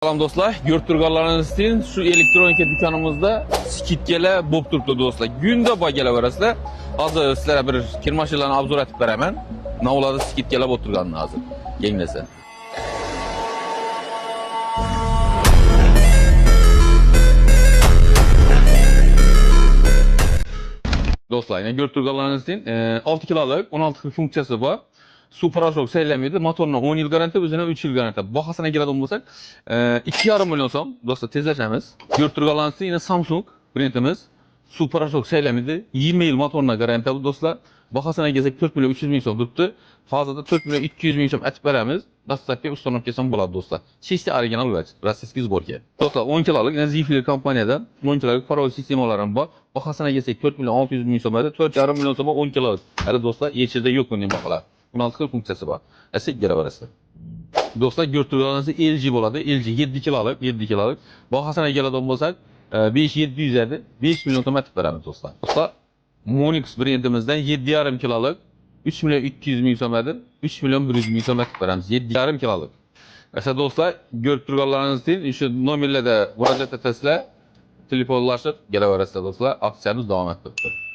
Selam dostlar, görüp turganlarınız için şu elektronika dükkanımızda skitkeler bop turuptu dostlar. Günde bagela arasında hazır sizlere bir kirmaşırlarını abzor etip veremen. Ne oladı skitkeler bop turganını hazır. Genglese. Dostlar yine görüp turganlarınız için 6 kiloluk 16 funksiyası var. Superashock seylemiydi. Motoruna 10 yıl garanti, üzerine 3 yıl garanti. Bahasına geleden olmasak 2,5 milyon som. Dostlar tezleşemiz. Görtürgalansı yine Samsung brendimiz. Superashock seylemiydi. 20 yıl motoruna garanti aldı dostlar. Bahasına gezek 4 milyon 300 bin som tuttu. Fazla da 4 milyon 200 bin som etip veremiz. Dastakya ustanıp kesem buladı dostlar. Çeşitli orijinal var. Rossiyskiy zborka. Dostlar 10 kiloluk yine Zifiri kompaniyada 10 kiloluk parol sistemalarım var. Bahasına gezek 4 milyon 600 bin som verdi. 4,5 milyon som 10 kiloluk. Hadi dostlar yeçilde yok bunun bakalar. 16 funksiyası var. Esek geri varası. Dostlar görtürüyorlarınızı LG boladı. LG 7 kiloluk, 7 kiloluk. Bahasına geleden olmasak 5-700 erdi. 5 milyon tomatik veremiz dostlar. Dostlar Monix brendimizden 7,5 kiloluk 3 milyon 200 bin somerdir. 3 milyon 100 bin somerlik veremiz. 7,5 kiloluk. Mesela dostlar görtürüyorlarınız için şu nomerle de müracaat etesler telefonlaşıp geri varası dostlar. Aksiyonumuz devam etmektedir.